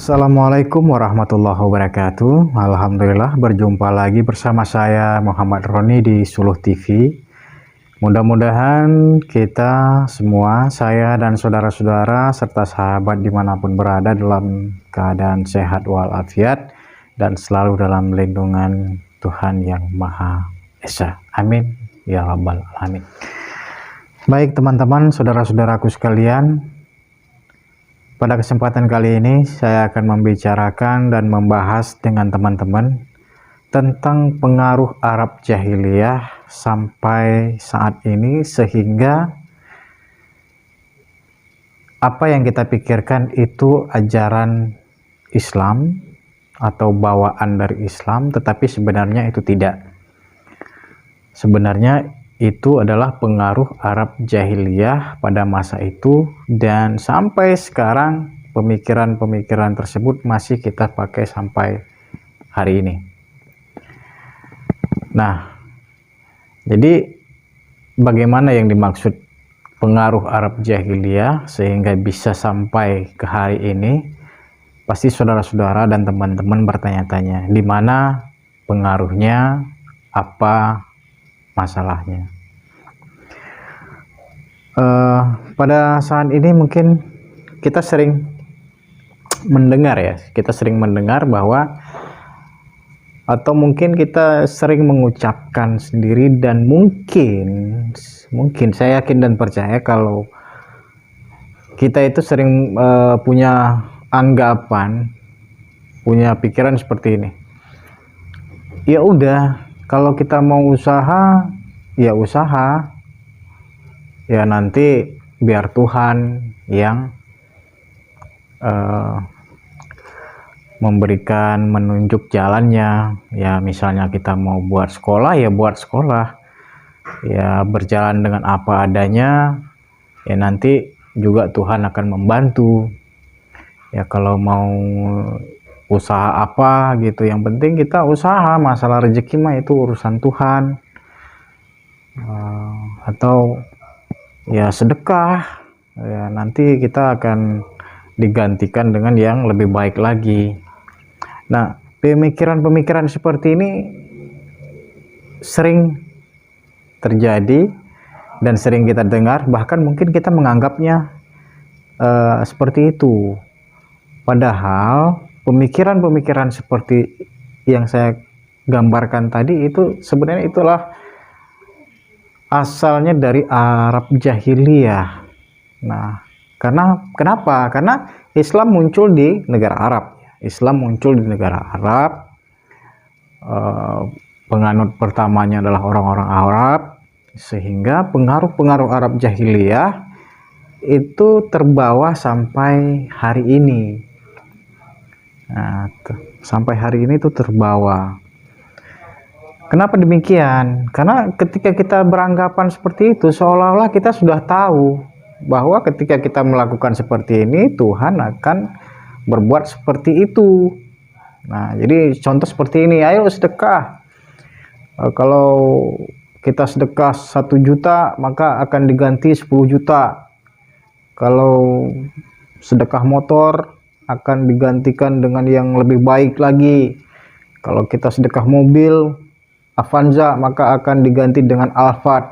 Assalamualaikum warahmatullahi wabarakatuh. Alhamdulillah berjumpa lagi bersama saya Muhammad Roni di Suluh TV. Mudah-mudahan kita semua, saya dan saudara-saudara serta sahabat dimanapun berada dalam keadaan sehat walafiat dan selalu dalam lindungan Tuhan Yang Maha Esa. Amin ya rabbal alamin. Baik teman-teman, saudara-saudaraku sekalian, pada kesempatan kali ini saya akan membicarakan dan membahas dengan teman-teman tentang pengaruh Arab jahiliyah sampai saat ini, sehingga apa yang kita pikirkan itu ajaran Islam atau bawaan dari Islam, tetapi sebenarnya itu tidak. Sebenarnya itu adalah pengaruh Arab jahiliyah pada masa itu, dan sampai sekarang pemikiran-pemikiran tersebut masih kita pakai sampai hari ini. Nah, jadi bagaimana yang dimaksud pengaruh Arab jahiliyah sehingga bisa sampai ke hari ini? Pasti saudara-saudara dan teman-teman bertanya-tanya, di mana pengaruhnya, apa masalahnya. Pada saat ini mungkin kita sering mendengar bahwa, atau mungkin kita sering mengucapkan sendiri, dan mungkin saya yakin dan percaya kalau kita itu sering punya anggapan, punya pikiran seperti ini. Ya udah, kalau kita mau usaha, ya usaha. Ya nanti biar Tuhan yang memberikan, menunjuk jalannya. Ya misalnya kita mau buat sekolah, ya buat sekolah. Ya berjalan dengan apa adanya. Ya nanti juga Tuhan akan membantu. Ya kalau mau usaha apa gitu, yang penting kita usaha. Masalah rezeki mah itu urusan Tuhan. Atau ya sedekah, ya nanti kita akan digantikan dengan yang lebih baik lagi. Nah, pemikiran-pemikiran seperti ini sering terjadi dan sering kita dengar, bahkan mungkin kita menganggapnya seperti itu. Padahal pemikiran-pemikiran seperti yang saya gambarkan tadi itu sebenarnya itulah asalnya dari Arab jahiliyah. Nah, kenapa? Karena Islam muncul di negara Arab. Penganut pertamanya adalah orang-orang Arab, sehingga pengaruh-pengaruh Arab jahiliyah itu terbawa sampai hari ini. Nah, sampai hari ini itu terbawa. Kenapa demikian? Karena ketika kita beranggapan seperti itu, seolah-olah kita sudah tahu bahwa ketika kita melakukan seperti ini, Tuhan akan berbuat seperti itu. Nah, jadi contoh seperti ini, ayo sedekah. Kalau kita sedekah 1 juta, maka akan diganti 10 juta. Kalau sedekah motor, akan digantikan dengan yang lebih baik lagi. Kalau kita sedekah mobil Avanza, maka akan diganti dengan Alphard.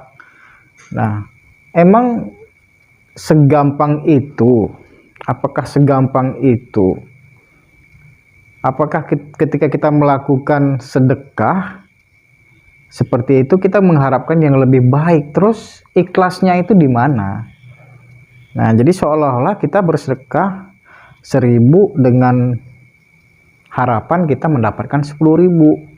Nah, emang segampang itu? Apakah segampang itu? Apakah ketika kita melakukan sedekah seperti itu kita mengharapkan yang lebih baik? Terus ikhlasnya itu di mana? Nah, jadi seolah-olah kita bersedekah 1.000 dengan harapan kita mendapatkan 10.000.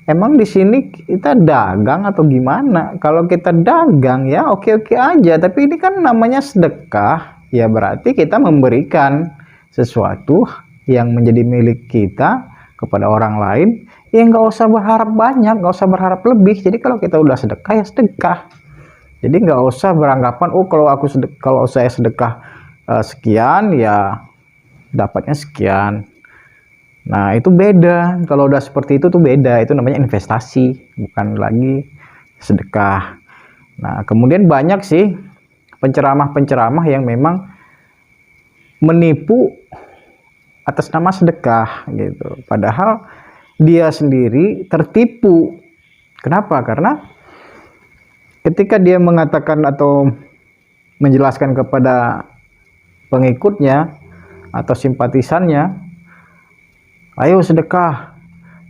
Emang di sini kita dagang atau gimana? Kalau kita dagang ya oke-oke aja, tapi ini kan namanya sedekah, ya berarti kita memberikan sesuatu yang menjadi milik kita kepada orang lain. Ya nggak usah berharap banyak, nggak usah berharap lebih. Jadi kalau kita udah sedekah ya sedekah. Jadi nggak usah beranggapan, oh kalau saya sedekah sekian ya dapatnya sekian. Nah, itu beda. Kalau udah seperti itu tuh beda. Itu namanya investasi, bukan lagi sedekah. Nah, kemudian banyak sih penceramah-penceramah yang memang menipu atas nama sedekah gitu. Padahal dia sendiri tertipu. Kenapa? Karena ketika dia mengatakan atau menjelaskan kepada pengikutnya atau simpatisannya, ayo sedekah,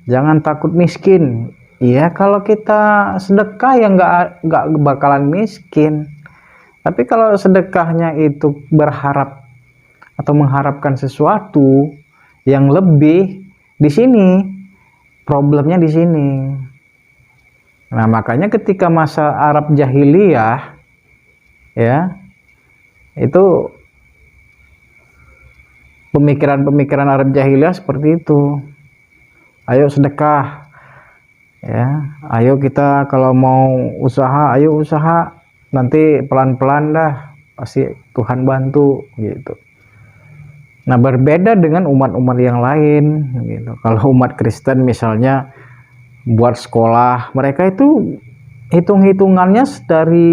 jangan takut miskin. Iya, kalau kita sedekah ya nggak bakalan miskin. Tapi kalau sedekahnya itu berharap atau mengharapkan sesuatu yang lebih, di sini problemnya di sini. Nah, makanya ketika masa Arab jahiliyah ya, itu pemikiran-pemikiran Arab jahiliyah seperti itu. Ayo sedekah ya, ayo kita kalau mau usaha, ayo usaha, nanti pelan-pelan dah, pasti Tuhan bantu gitu. Nah, berbeda dengan umat-umat yang lain gitu. Kalau umat Kristen misalnya buat sekolah, mereka itu hitung-hitungannya dari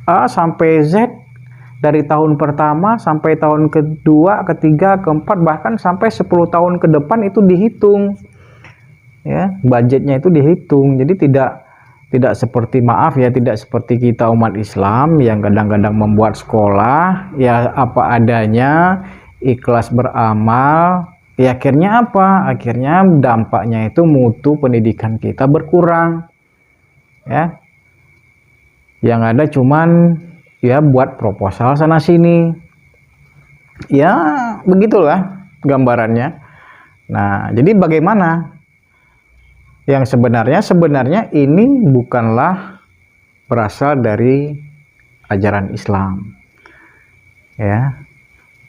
A sampai Z, dari tahun pertama sampai tahun kedua, ketiga, keempat, bahkan sampai 10 tahun ke depan itu dihitung. Ya, budgetnya itu dihitung. Jadi tidak seperti, maaf ya, tidak seperti kita umat Islam yang kadang-kadang membuat sekolah ya apa adanya, ikhlas beramal, ya akhirnya apa? Akhirnya dampaknya itu mutu pendidikan kita berkurang. Ya. Yang ada cuman ya buat proposal sana sini. Ya, begitulah gambarannya. Nah, jadi bagaimana? Yang sebenarnya ini bukanlah berasal dari ajaran Islam. Ya.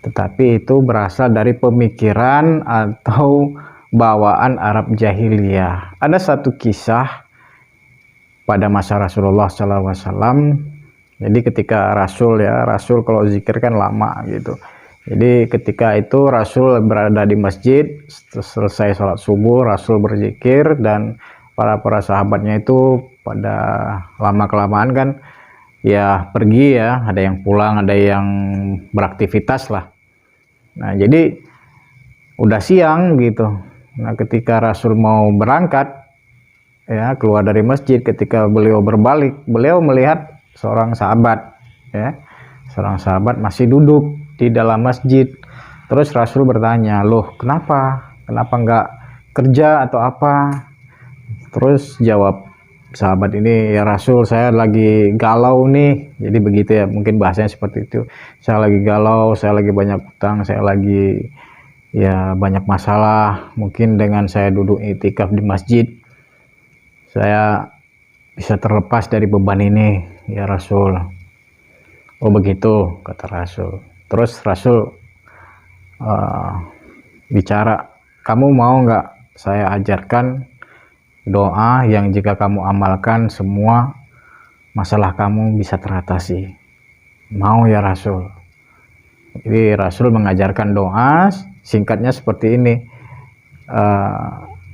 Tetapi itu berasal dari pemikiran atau bawaan Arab jahiliyah. Ada satu kisah pada masa Rasulullah SAW. Jadi ketika Rasul kalau zikir kan lama gitu. Jadi ketika itu Rasul berada di masjid, selesai sholat subuh, Rasul berzikir, dan para sahabatnya itu pada lama-kelamaan kan ya pergi ya, ada yang pulang, ada yang beraktivitas lah. Nah, jadi udah siang gitu. Nah, ketika Rasul mau berangkat ya, keluar dari masjid, ketika beliau berbalik, beliau melihat seorang sahabat ya. Seorang sahabat masih duduk di dalam masjid. Terus Rasul bertanya, "Loh, kenapa? Kenapa nggak kerja atau apa?" Terus jawab sahabat ini, "Ya Rasul, saya lagi galau nih." Jadi begitu ya, mungkin bahasanya seperti itu. "Saya lagi galau, saya lagi banyak utang, saya lagi ya banyak masalah. Mungkin dengan saya duduk iktikaf di masjid, saya bisa terlepas dari beban ini, ya Rasul." "Oh begitu," kata Rasul. Terus Rasul bicara, "Kamu mau nggak saya ajarkan doa yang jika kamu amalkan semua masalah kamu bisa teratasi?" "Mau ya Rasul." Jadi Rasul mengajarkan doa, singkatnya seperti ini.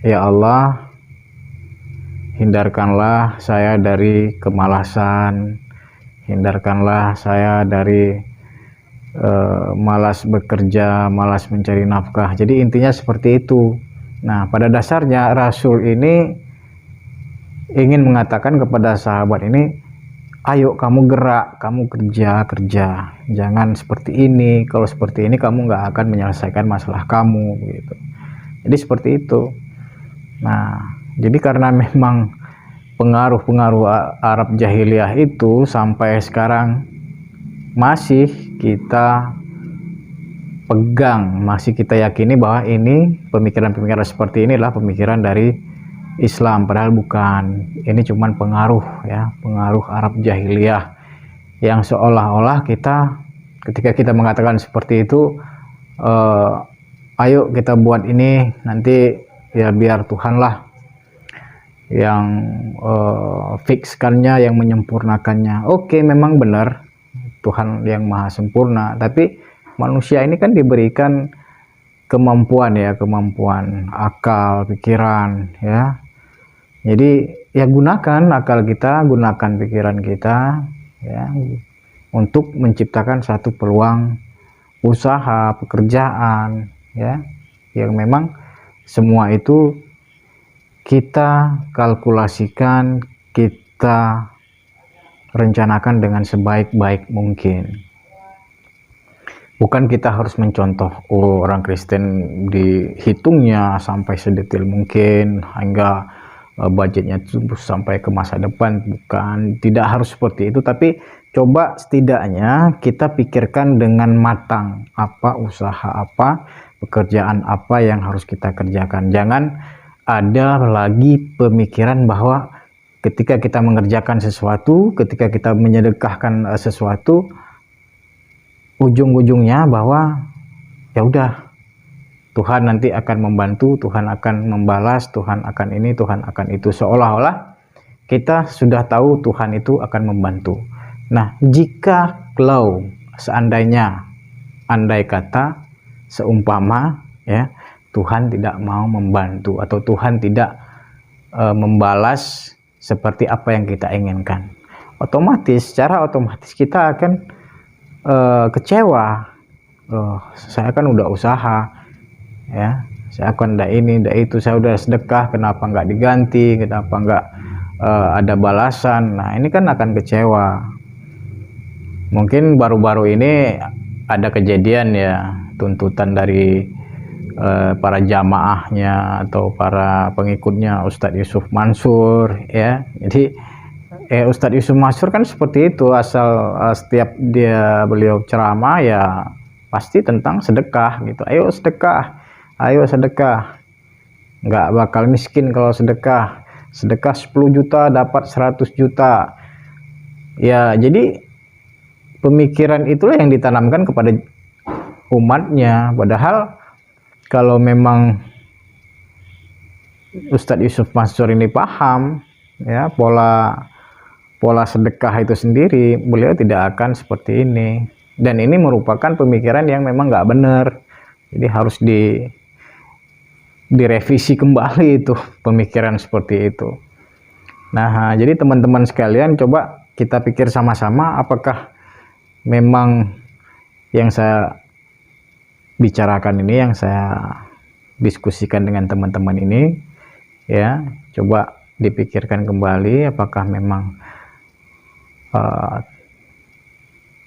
"Ya Allah, hindarkanlah saya dari kemalasan, hindarkanlah saya dari malas bekerja, malas mencari nafkah." Jadi intinya seperti itu. Nah, pada dasarnya Rasul ini ingin mengatakan kepada sahabat ini, ayo kamu gerak, kamu kerja, jangan seperti ini. Kalau seperti ini kamu nggak akan menyelesaikan masalah kamu gitu. Jadi seperti itu. Nah, jadi karena memang pengaruh-pengaruh Arab jahiliyah itu sampai sekarang masih kita pegang, masih kita yakini bahwa ini pemikiran-pemikiran seperti inilah pemikiran dari Islam, padahal bukan. Ini cuman pengaruh ya, pengaruh Arab jahiliyah yang seolah-olah kita ketika kita mengatakan seperti itu, ayo kita buat ini, nanti ya biar Tuhan lah yang fikskannya, yang menyempurnakannya. Oke, memang benar Tuhan yang maha sempurna, tapi manusia ini kan diberikan kemampuan ya, kemampuan akal, pikiran ya. Jadi ya gunakan akal kita, gunakan pikiran kita ya untuk menciptakan satu peluang usaha, pekerjaan ya, yang memang semua itu kita kalkulasikan, kita rencanakan dengan sebaik-baik mungkin. Bukan kita harus mencontoh orang Kristen dihitungnya sampai sedetail mungkin hingga budgetnya tumbuh sampai ke masa depan, bukan, tidak harus seperti itu, tapi coba setidaknya kita pikirkan dengan matang apa usaha apa, pekerjaan apa yang harus kita kerjakan. Jangan ada lagi pemikiran bahwa ketika kita mengerjakan sesuatu, ketika kita menyedekahkan sesuatu, ujung-ujungnya bahwa ya udah Tuhan nanti akan membantu, Tuhan akan membalas, Tuhan akan ini, Tuhan akan itu, seolah-olah kita sudah tahu Tuhan itu akan membantu. Nah, jika kalau seandainya, andai kata, seumpama ya Tuhan tidak mau membantu atau Tuhan tidak membalas seperti apa yang kita inginkan, otomatis, secara otomatis kita akan kecewa. Saya kan udah usaha, ya, saya akan ndak ini ndak itu, saya udah sedekah, kenapa nggak diganti, kenapa nggak ada balasan. Nah, ini kan akan kecewa. Mungkin baru-baru ini ada kejadian ya, tuntutan dari para jamaahnya atau para pengikutnya Ustadz Yusuf Mansur, ya. Jadi Ustadz Yusuf Mansur kan seperti itu, asal setiap beliau ceramah ya pasti tentang sedekah gitu. Ayo sedekah, ayo sedekah, nggak bakal miskin kalau sedekah. Sedekah 10 juta dapat 100 juta. Ya, jadi pemikiran itulah yang ditanamkan kepada umatnya. Padahal kalau memang Ustadz Yusuf Mansur ini paham ya pola sedekah itu sendiri, beliau tidak akan seperti ini. Dan ini merupakan pemikiran yang memang nggak benar. Jadi harus direvisi kembali itu pemikiran seperti itu. Nah, jadi teman-teman sekalian, coba kita pikir sama-sama apakah memang yang saya bicarakan ini, yang saya diskusikan dengan teman-teman ini, ya, coba dipikirkan kembali apakah memang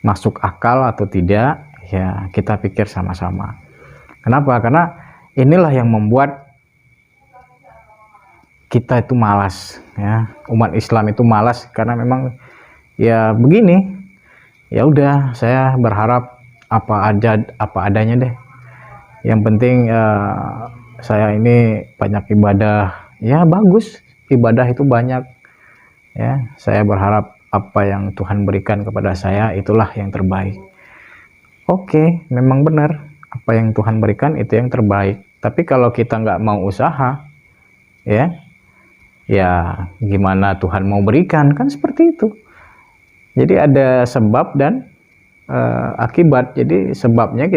masuk akal atau tidak, ya kita pikir sama-sama. Kenapa? Karena inilah yang membuat kita itu malas, ya, umat Islam itu malas karena memang ya begini, ya udah saya berharap apa adanya deh. Yang penting saya ini banyak ibadah, ya bagus, ibadah itu banyak, ya. Saya berharap apa yang Tuhan berikan kepada saya itulah yang terbaik. Oke, memang benar, apa yang Tuhan berikan itu yang terbaik. Tapi kalau kita nggak mau usaha, ya gimana Tuhan mau berikan, kan seperti itu. Jadi ada sebab dan akibat. Jadi sebabnya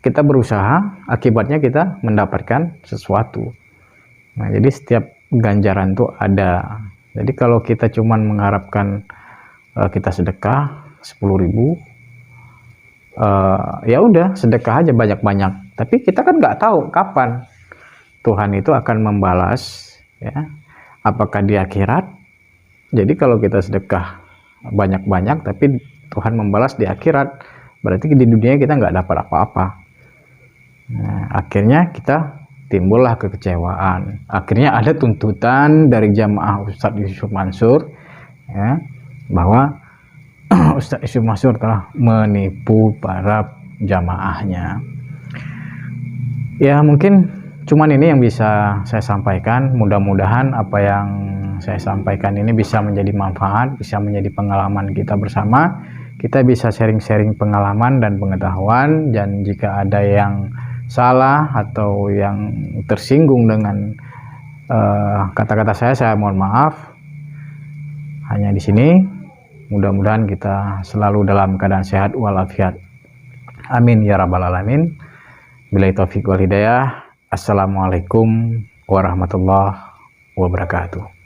kita berusaha, akibatnya kita mendapatkan sesuatu. Nah, jadi setiap ganjaran itu ada. Jadi kalau kita cuman mengharapkan kita sedekah 10.000, ya udah sedekah aja banyak-banyak. Tapi kita kan nggak tahu kapan Tuhan itu akan membalas, ya. Apakah di akhirat? Jadi kalau kita sedekah banyak-banyak tapi Tuhan membalas di akhirat, berarti di dunia kita nggak dapat apa-apa. Nah, akhirnya kita timbullah kekecewaan. Akhirnya ada tuntutan dari jamaah Ustadz Yusuf Mansur, ya, bahwa Ustadz Yusuf Mansur telah menipu para jamaahnya. Ya, mungkin cuman ini yang bisa saya sampaikan. Mudah-mudahan apa yang saya sampaikan ini bisa menjadi manfaat, bisa menjadi pengalaman kita bersama. Kita bisa sharing-sharing pengalaman dan pengetahuan, dan jika ada yang salah atau yang tersinggung dengan kata-kata saya mohon maaf. Hanya di sini, mudah-mudahan kita selalu dalam keadaan sehat walafiat. Amin ya rabbal alamin. Billahi taufiq wal hidayah. Assalamualaikum warahmatullahi wabarakatuh.